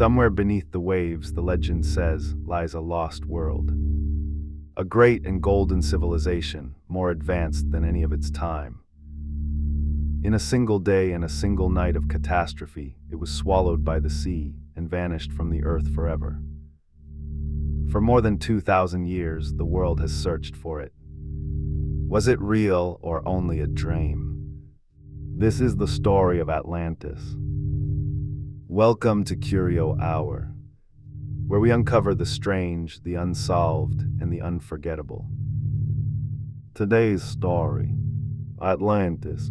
Somewhere beneath the waves, the legend says, lies a lost world. A great and golden civilization, more advanced than any of its time. In a single day and a single night of catastrophe, it was swallowed by the sea and vanished from the earth forever. For more than 2,000 years, the world has searched for it. Was it real or only a dream? This is the story of Atlantis. Welcome to Curio Hour, where we uncover the strange, the unsolved, and the unforgettable. Today's story, Atlantis.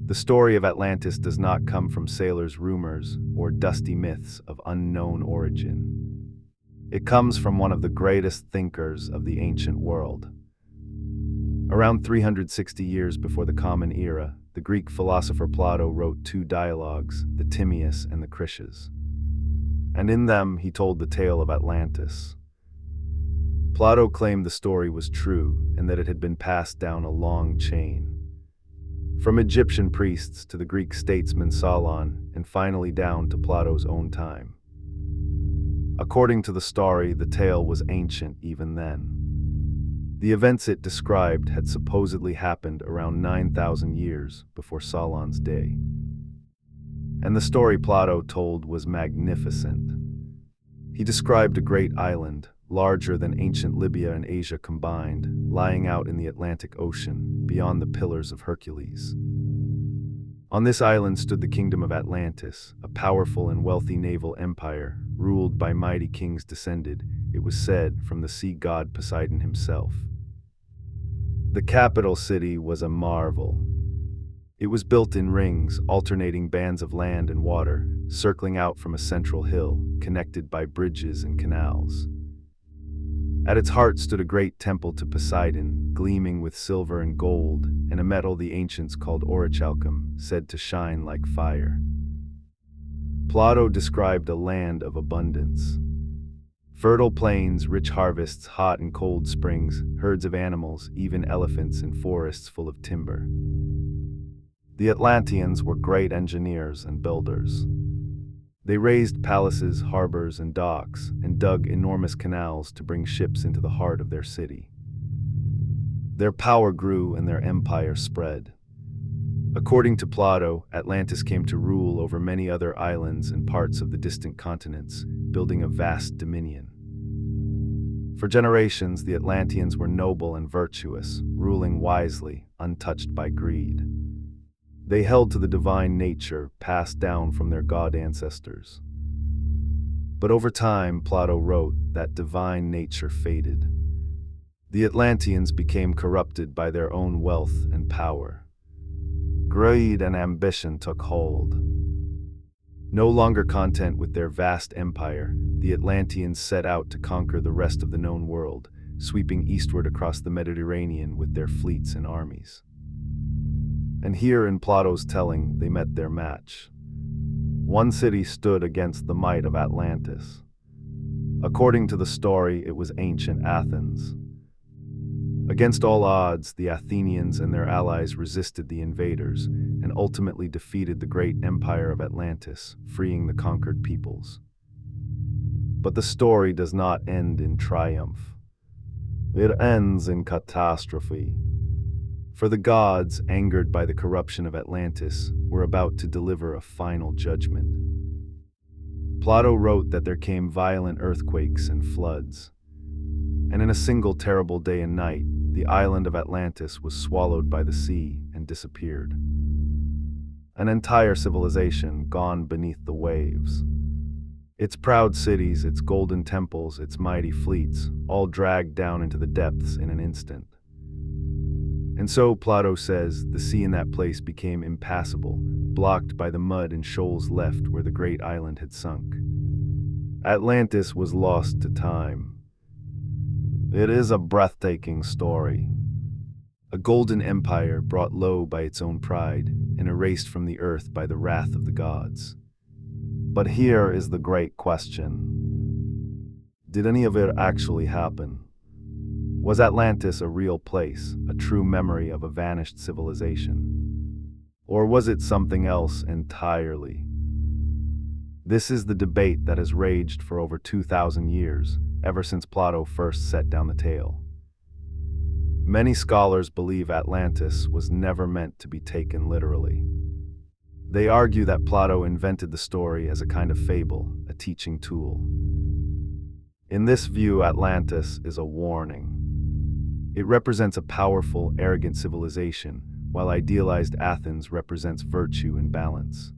The story of Atlantis does not come from sailors' rumors or dusty myths of unknown origin. It comes from one of the greatest thinkers of the ancient world. Around 360 years before the Common Era, the Greek philosopher Plato wrote two dialogues, the Timaeus and the Critias. And in them, he told the tale of Atlantis. Plato claimed the story was true and that it had been passed down a long chain. From Egyptian priests to the Greek statesman Solon, and finally down to Plato's own time. According to the story, the tale was ancient even then. The events it described had supposedly happened around 9,000 years before Solon's day. And the story Plato told was magnificent. He described a great island, larger than ancient Libya and Asia combined, lying out in the Atlantic Ocean, beyond the Pillars of Hercules. On this island stood the kingdom of Atlantis, a powerful and wealthy naval empire, ruled by mighty kings descended, it was said, from the sea god Poseidon himself. The capital city was a marvel. It was built in rings, alternating bands of land and water, circling out from a central hill, connected by bridges and canals. At its heart stood a great temple to Poseidon, gleaming with silver and gold, and a metal the ancients called orichalcum, said to shine like fire. Plato described a land of abundance. Fertile plains, rich harvests, hot and cold springs, herds of animals, even elephants, and forests full of timber. The Atlanteans were great engineers and builders. They raised palaces, harbors, and docks, and dug enormous canals to bring ships into the heart of their city. Their power grew and their empire spread. According to Plato, Atlantis came to rule over many other islands and parts of the distant continents, building a vast dominion. For generations, the Atlanteans were noble and virtuous, ruling wisely, untouched by greed. They held to the divine nature passed down from their god ancestors. But over time, Plato wrote, that divine nature faded. The Atlanteans became corrupted by their own wealth and power. Greed and ambition took hold. No longer content with their vast empire, the Atlanteans set out to conquer the rest of the known world, sweeping eastward across the Mediterranean with their fleets and armies. And here in Plato's telling, they met their match. One city stood against the might of Atlantis. According to the story, it was ancient Athens. Against all odds, the Athenians and their allies resisted the invaders and ultimately defeated the great empire of Atlantis, freeing the conquered peoples. But the story does not end in triumph. It ends in catastrophe. For the gods, angered by the corruption of Atlantis, were about to deliver a final judgment. Plato wrote that there came violent earthquakes and floods. And in a single terrible day and night, the island of Atlantis was swallowed by the sea and disappeared. An entire civilization gone beneath the waves. Its proud cities, its golden temples, its mighty fleets, all dragged down into the depths in an instant. And so, Plato says, the sea in that place became impassable, blocked by the mud and shoals left where the great island had sunk. Atlantis was lost to time. It is a breathtaking story. A golden empire brought low by its own pride and erased from the earth by the wrath of the gods. But here is the great question. Did any of it actually happen? Was Atlantis a real place, a true memory of a vanished civilization? Or was it something else entirely? This is the debate that has raged for over 2,000 years, ever since Plato first set down the tale. Many scholars believe Atlantis was never meant to be taken literally. They argue that Plato invented the story as a kind of fable, a teaching tool. In this view, Atlantis is a warning. It represents a powerful, arrogant civilization, while idealized Athens represents virtue and balance.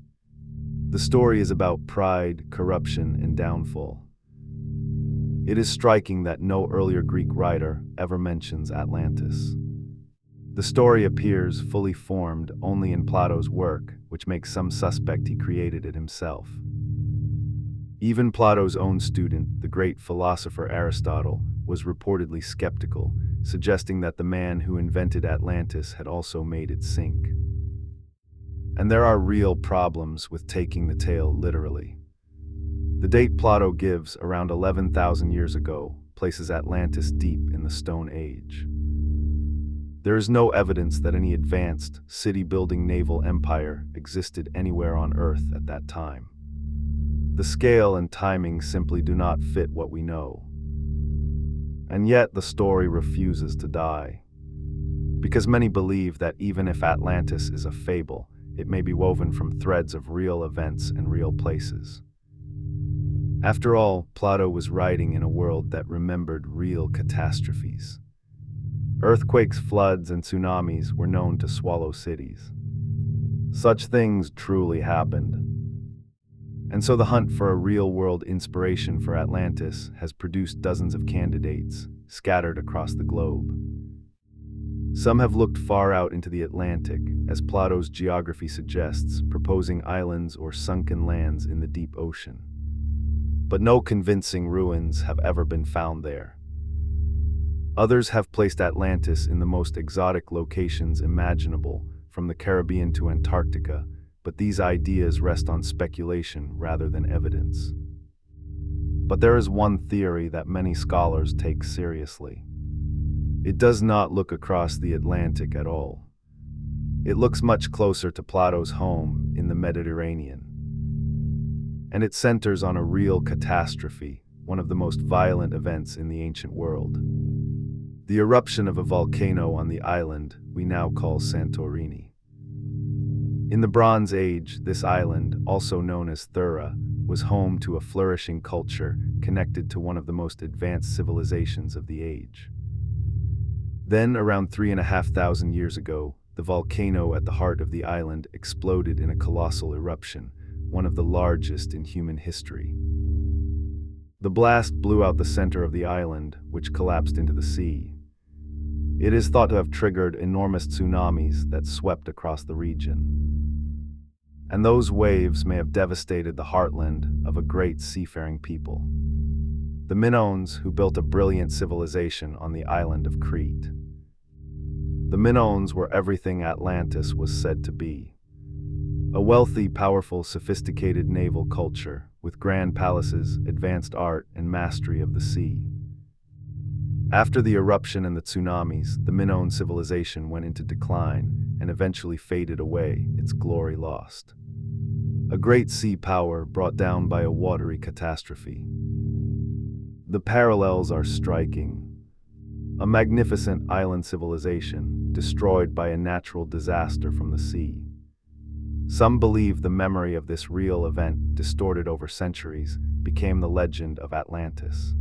The story is about pride, corruption, and downfall. It is striking that no earlier Greek writer ever mentions Atlantis. The story appears fully formed only in Plato's work, which makes some suspect he created it himself. Even Plato's own student, the great philosopher Aristotle, was reportedly skeptical, suggesting that the man who invented Atlantis had also made it sink. And there are real problems with taking the tale literally. The date Plato gives, around 11,000 years ago, places Atlantis deep in the Stone Age. There is no evidence that any advanced, city-building naval empire existed anywhere on Earth at that time. The scale and timing simply do not fit what we know. And yet the story refuses to die. Because many believe that even if Atlantis is a fable, it may be woven from threads of real events and real places. After all, Plato was writing in a world that remembered real catastrophes. Earthquakes, floods, and tsunamis were known to swallow cities. Such things truly happened. And so the hunt for a real-world inspiration for Atlantis has produced dozens of candidates, scattered across the globe. Some have looked far out into the Atlantic, as Plato's geography suggests, proposing islands or sunken lands in the deep ocean. But no convincing ruins have ever been found there. Others have placed Atlantis in the most exotic locations imaginable, from the Caribbean to Antarctica, but these ideas rest on speculation rather than evidence. But there is one theory that many scholars take seriously. It does not look across the Atlantic at all. It looks much closer to Plato's home in the Mediterranean. And it centers on a real catastrophe, one of the most violent events in the ancient world. The eruption of a volcano on the island we now call Santorini. In the Bronze Age, this island, also known as Thura, was home to a flourishing culture connected to one of the most advanced civilizations of the age. Then, around 3,500 years ago, the volcano at the heart of the island exploded in a colossal eruption, one of the largest in human history. The blast blew out the center of the island, which collapsed into the sea. It is thought to have triggered enormous tsunamis that swept across the region. And those waves may have devastated the heartland of a great seafaring people, the Minoans, who built a brilliant civilization on the island of Crete. The Minoans were everything Atlantis was said to be. A wealthy, powerful, sophisticated naval culture, with grand palaces, advanced art, and mastery of the sea. After the eruption and the tsunamis, the Minoan civilization went into decline and eventually faded away, its glory lost. A great sea power brought down by a watery catastrophe. The parallels are striking. A magnificent island civilization, destroyed by a natural disaster from the sea. Some believe the memory of this real event, distorted over centuries, became the legend of Atlantis.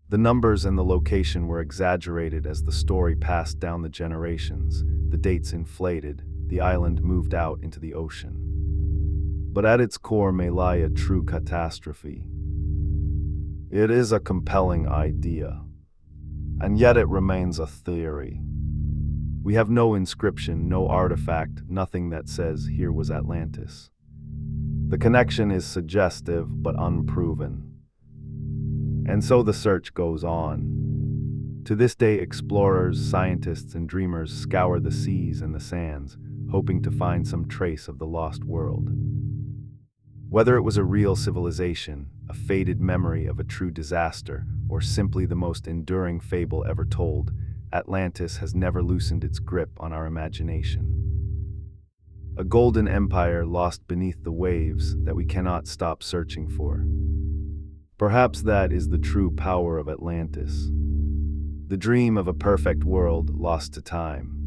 The numbers and the location were exaggerated as the story passed down the generations, the dates inflated, the island moved out into the ocean. But at its core may lie a true catastrophe. It is a compelling idea, and yet it remains a theory. We have no inscription, no artifact, nothing that says here was Atlantis. The connection is suggestive but unproven. And so the search goes on. To this day, explorers, scientists, and dreamers scour the seas and the sands, hoping to find some trace of the lost world. Whether it was a real civilization, a faded memory of a true disaster, or simply the most enduring fable ever told, Atlantis has never loosened its grip on our imagination. a golden empire lost beneath the waves that we cannot stop searching for. Perhaps that is the true power of Atlantis, the dream of a perfect world lost to time.